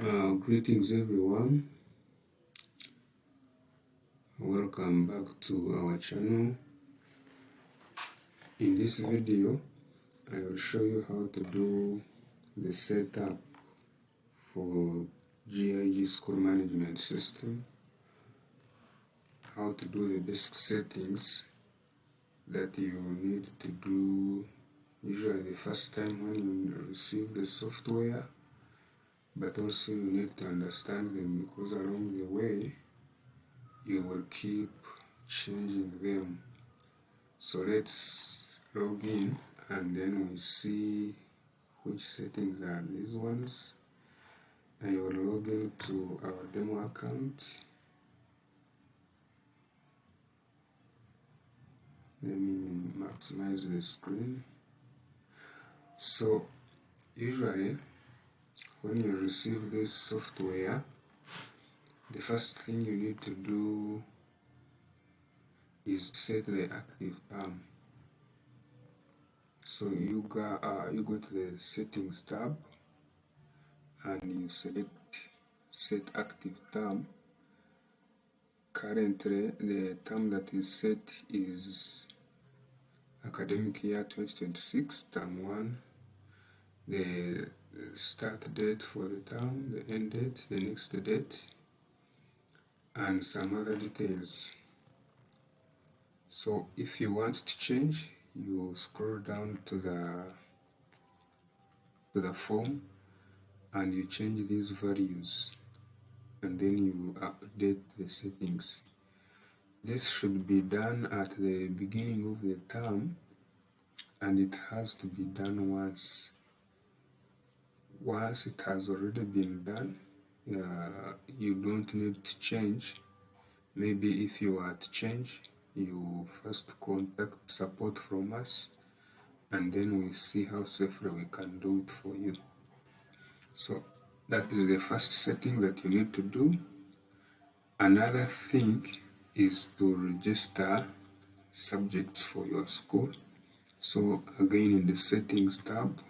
Greetings everyone, welcome back to our channel. In this video I will show you how to do the setup for GIG School Management System, how to do the basic settings that you need to do usually the first time when you receive the software, but also you need to understand them because along the way you will keep changing them. So let's log in and then we see which settings are these ones. I will log in to our demo account. Let me maximize the screen. So usually when you receive this software, the first thing you need to do is set the active term. So you go to the settings tab and you select set active term. Currently the term that is set is academic year 2026 term 1, the start date for the term, the end date, the next date, and some other details. So if you want to change, you scroll down to the form and you change these values and then you update the settings. This should be done at the beginning of the term and it has to be done once. Once it has already been done, you don't need to change. Maybe if you are to change, you first contact support from us and then we see how safely we can do it for you. So that is the first setting that you need to do. Another thing is to register subjects for your school. So again, in the settings tab,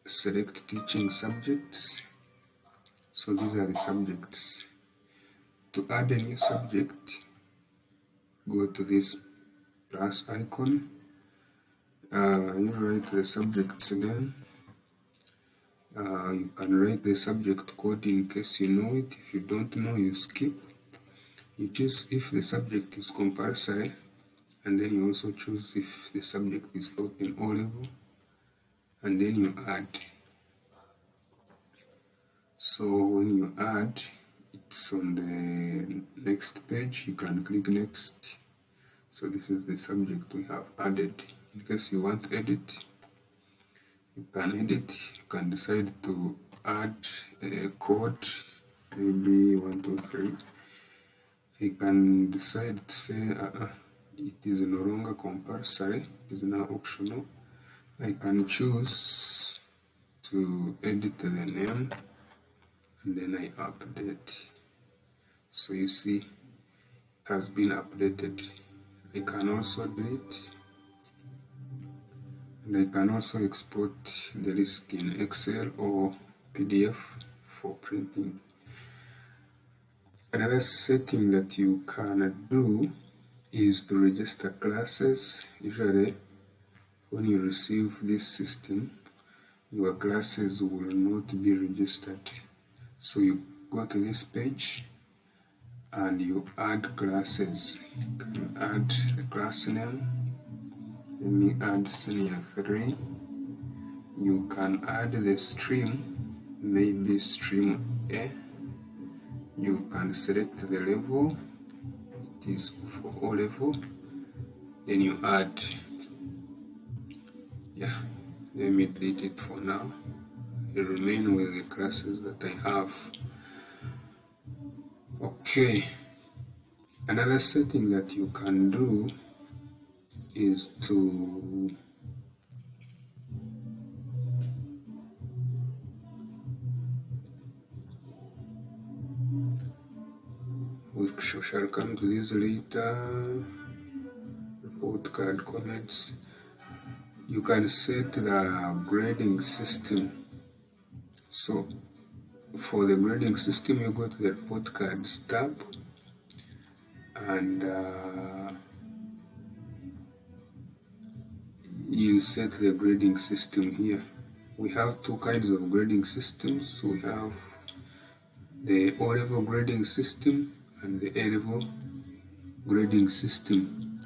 select teaching subjects. So these are the subjects. To add a new subject, go to this plus icon. You write the subject's name. You can write the subject code in case you know it. If you don't know, you skip. You choose if the subject is compulsory, and then you also choose if the subject is taught in O level, and then you add. So when you add, it's on the next page. You can click next. So this is the subject we have added. In case you want to edit, you can edit. You can decide to add a code, maybe 1, 2, 3. You can decide to say it is no longer compulsory, it is now optional. I can choose to edit the name and then I update. So you see it has been updated. I can also delete and I can also export the list in Excel or PDF for printing. Another setting that you can do is to register classes. Usually when you receive this system, your classes will not be registered. So you go to this page and you add classes. You can add the class name. Let me add senior 3. You can add the stream, maybe stream A. You can select the level, it is for O level. Then you add, let me delete it for now. I remain with the classes that I have. Okay, another setting that you can do is to we shall come to this later. Report card comments. You can set the grading system. So For the grading system, you go to the report cards tab, and you set the grading system here. We have two kinds of grading systems. We have the O-level grading system and the A-level grading system.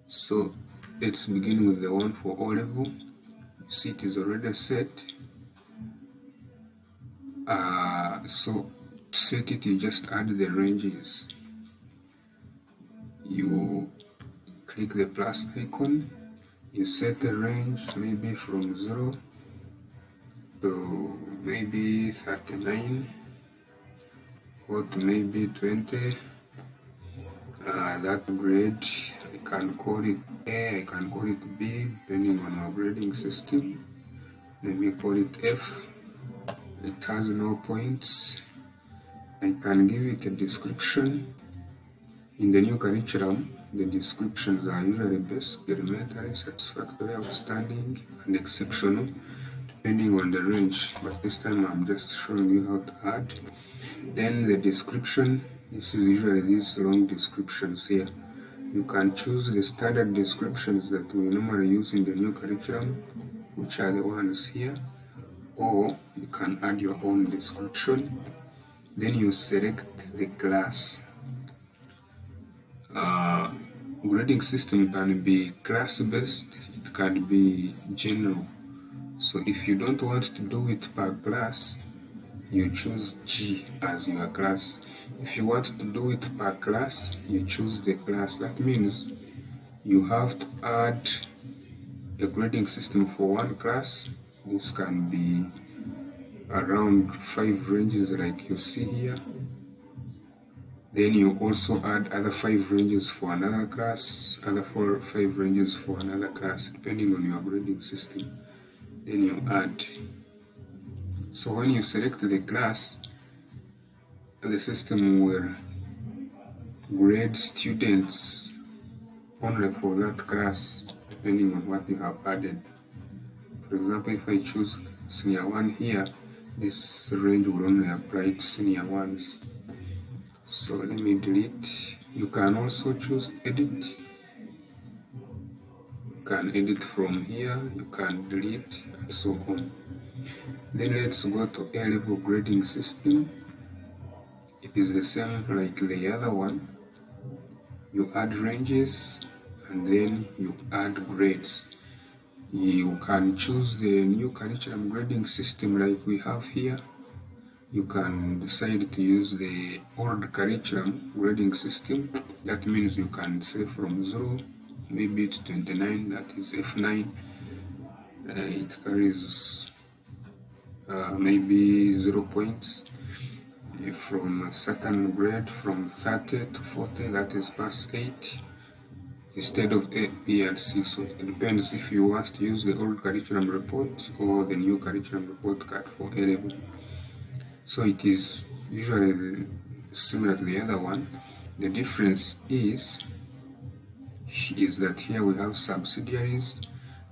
So let's begin with the one for O-level. You see it is already set. So to set it, you just add the ranges. You click the plus icon, you set the range maybe from 0 to maybe 39 or to maybe 20. That grade, I can call it A, I can call it B, depending on our grading system. Let me call it F. It has no points. I can give it a description. In the new curriculum, the descriptions are usually basic, elementary, satisfactory, outstanding, and exceptional, depending on the range. But this time I'm just showing you how to add. Then the description, this is usually these long descriptions here. You can choose the standard descriptions that we normally use in the new curriculum, which are the ones here, or you can add your own description. Then you select the class. Grading system can be class-based, it can be general. So if you don't want to do it per class, you choose G as your class. If you want to do it per class, you choose the class. That means you have to add a grading system for one class. This can be around 5 ranges like you see here. Then you also add other 5 ranges for another class, other 5 ranges for another class, depending on your grading system. Then you add. So when you select the class, the system will grade students only for that class, depending on what you have added. For example, if I choose senior 1 here, this range will only apply to senior 1s. So let me delete. You can also choose edit. You can edit from here, you can delete, and so on. Then let's go to A-level grading system. It is the same like the other one. You add ranges and then you add grades. You can choose the new curriculum grading system like we have here. You can decide to use the old curriculum grading system. That means you can say from 0 maybe to 29, that is F9. It carries maybe 0 points. From a certain grade, from 30 to 40, that is pass 8 instead of A, B, and C. So it depends if you want to use the old curriculum report or the new curriculum report card for A-level. So it is usually similar to the other one. The difference is that here we have subsidiaries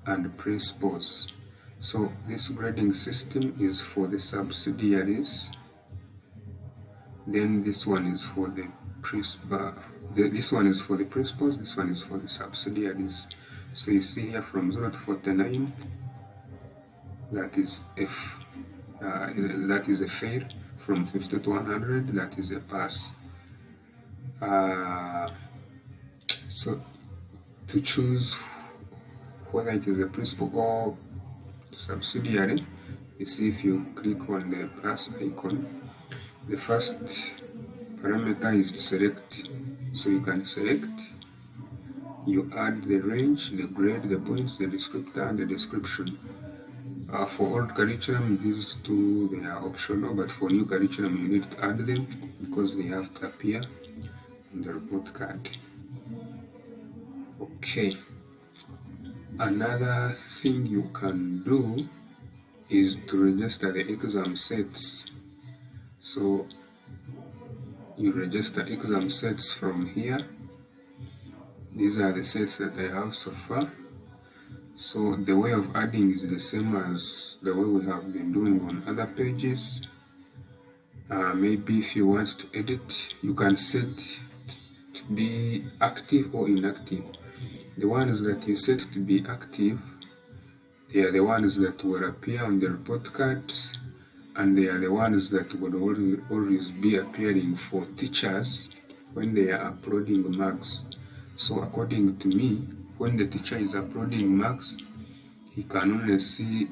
and principals. So this grading system is for the subsidiaries. Then this one is for the principal. This one is for the principals. This one is for the subsidiaries. So you see here from 0 to 49, that is F. That is a fail. From 50 to 100, that is a pass. So to choose whether it is a principal or subsidiary, you see if you click on the plus icon, the first parameter is to select. So you can select, you add the range, the grade, the points, the descriptor, and the description. For old curriculum, these two, they are optional, but for new curriculum, you need to add them because they have to appear in the report card. Okay. Another thing you can do is to register the exam sets. So you register exam sets from here. These are the sets that I have so far. So the way of adding is the same as the way we have been doing on other pages. Maybe if you want to edit, you can set to be active or inactive. The ones that you set to be active, they are the ones that will appear on the report cards, and they are the ones that would always be appearing for teachers when they are uploading marks. So according to me, when the teacher is uploading marks, he can only see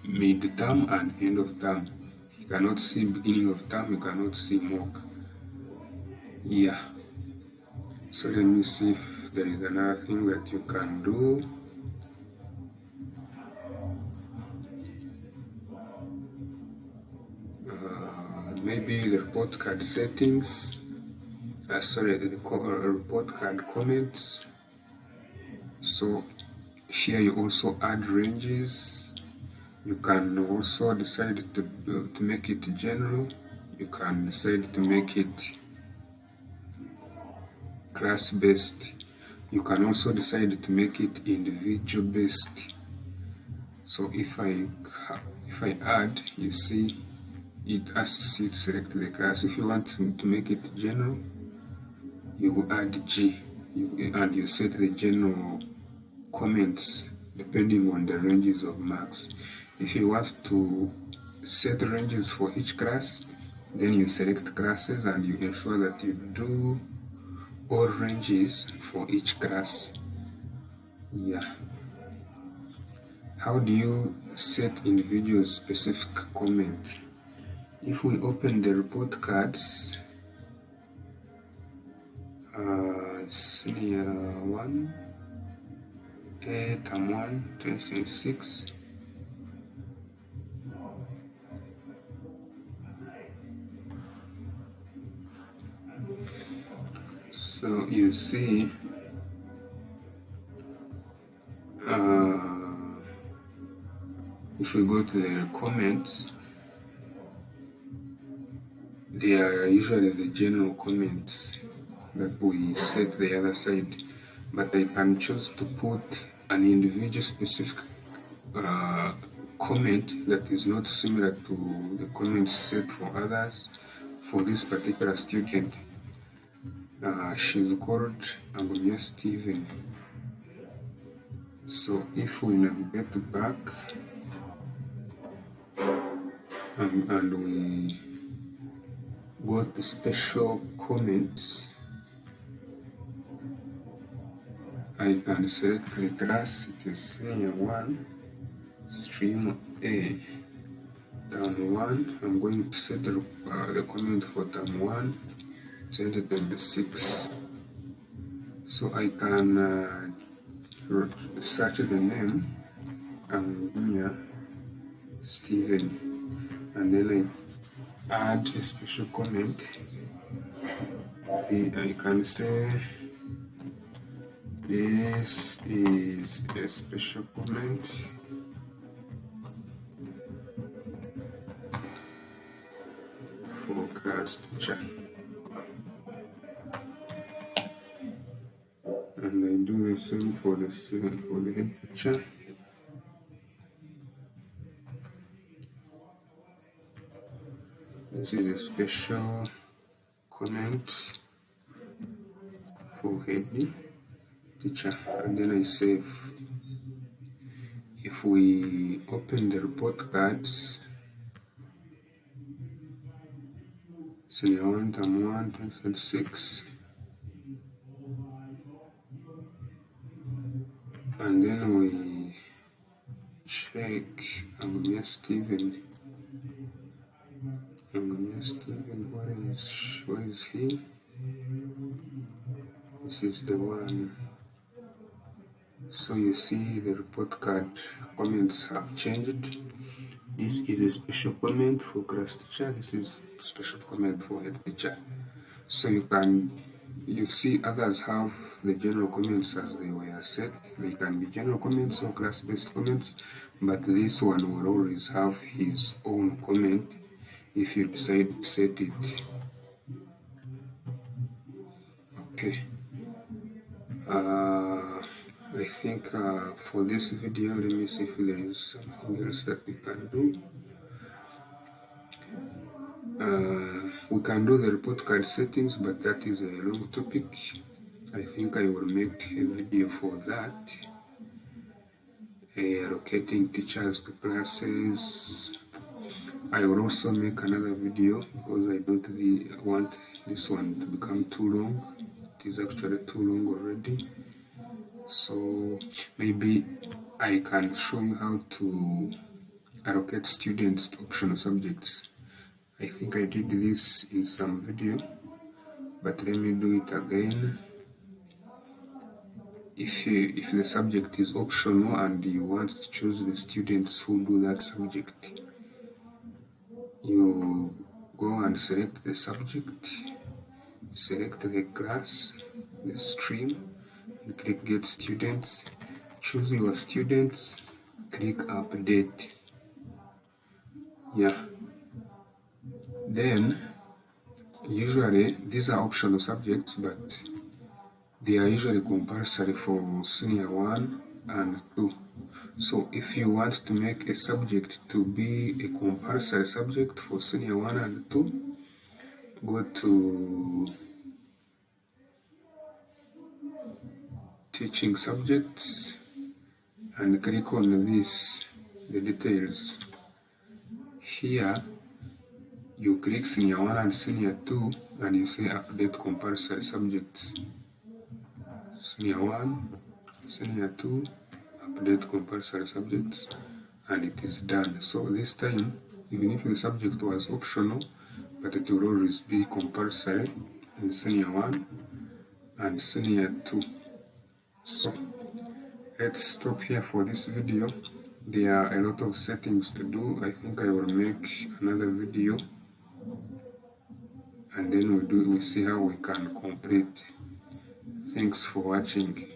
mid-term and end of term. He cannot see beginning of term, he cannot see mock. Yeah. So let me see if there is another thing that you can do. Maybe the report card settings. Sorry, the report card comments. So here you also add ranges. You can also decide to make it general. You can decide to make it class based. You can also decide to make it individual based. So if I add, you see it asks you to select the class. If you want to make it general, you add G, and you set the general comments depending on the ranges of marks. If you want to set ranges for each class, then you select classes and you ensure that you do all ranges for each class. Yeah. How do you set individual specific comment? If we open the report cards, senior 1, term 1, 2026. So you see, if we go to the comments, they are usually the general comments that we set the other side, but I can choose to put an individual specific comment that is not similar to the comments set for others. For this particular student, she's called Agumia Steven. So if we navigate back and we go to special comments, I can select the class. It is senior 1, stream A, term 1. I'm going to set the comment for term 1, 2026. So I can search the name, Agumia Steven, and then I add a special comment. I can say this is a special comment for class teacher, and I do the same for the head teacher. This is a special comment for head teacher, and then I save. If we open the report cards, senior 1, term 1, 2026, and then we check Agumia Steven. Agumia Steven, what is he? This is the one. So you see the report card comments have changed. This is a special comment for class teacher. This is special comment for head teacher. So you see others have the general comments as they were set. They can be general comments or class-based comments, but this one will always have his own comment if you decide to set it. Okay. I think for this video, let me see if there is something else that we can do. We can do the report card settings, but that is a long topic. I think I will make a video for that. Allocating teachers to classes. I will also make another video because I don't really want this one to become too long. It is actually too long already. So maybe I can show you how to allocate students to optional subjects. I think I did this in some video, but let me do it again. If the subject is optional and you want to choose the students who do that subject, you go and select the subject, select the class, the stream, and click get students, choose your students, click update. Yeah, then usually these are optional subjects, but they are usually compulsory for senior 1 and 2. So if you want to make a subject to be a compulsory subject for senior 1 and 2, go to teaching subjects and click on this, the details. Here you click senior 1 and senior 2 and you say update compulsory subjects. Senior 1, senior 2, update compulsory subjects, and it is done. So this time, even if the subject was optional, but it will always be compulsory in senior 1 and senior 2. So let's stop here for this video. There are a lot of settings to do. I think I will make another video and then we'll see how we can complete. Thanks for watching.